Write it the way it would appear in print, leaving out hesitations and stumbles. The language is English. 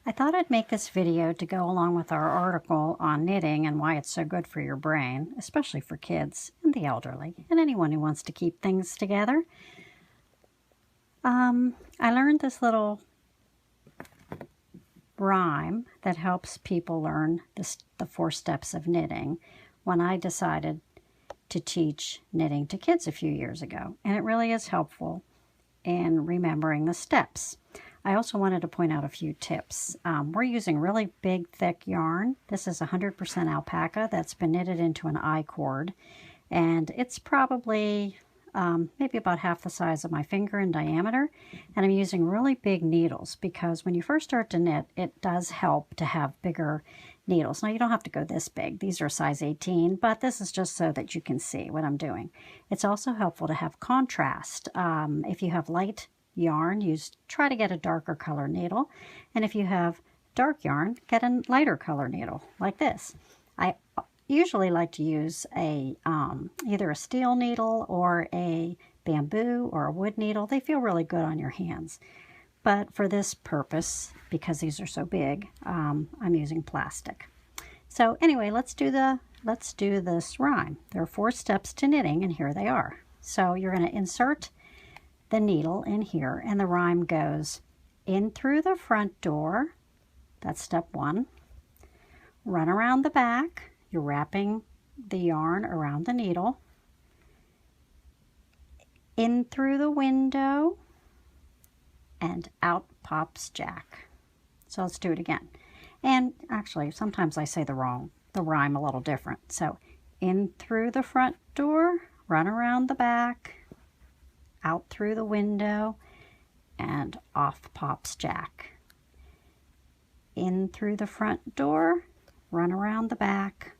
I thought I'd make this video to go along with our article on knitting and why it's so good for your brain, especially for kids and the elderly and anyone who wants to keep things together. I learned this little rhyme that helps people learn the 4 steps of knitting when I decided to teach knitting to kids a few years ago. And it really is helpful in remembering the steps. I also wanted to point out a few tips. We're using really big, thick yarn. This is 100% alpaca that's been knitted into an I-cord. And it's probably maybe about half the size of my finger in diameter. And I'm using really big needles because when you first start to knit, it does help to have bigger needles. Now, you don't have to go this big. These are size 18, but this is just so that you can see what I'm doing. It's also helpful to have contrast. If you have light yarn, try to get a darker color needle. And if you have dark yarn, get a lighter color needle, like this. I usually like to use either a steel needle or a bamboo or a wood needle. They feel really good on your hands. But for this purpose, because these are so big, I'm using plastic. So anyway, let's do this rhyme. There are 4 steps to knitting, and here they are. So you're going to insert the needle in here, and the rhyme goes, in through the front door, that's step 1. Run around the back, you're wrapping the yarn around the needle. In through the window, and out pops Jack. So let's do it again. And actually, sometimes I say the rhyme a little different. So in through the front door, run around the back, out through the window, and off pops Jack. In through the front door, run around the back,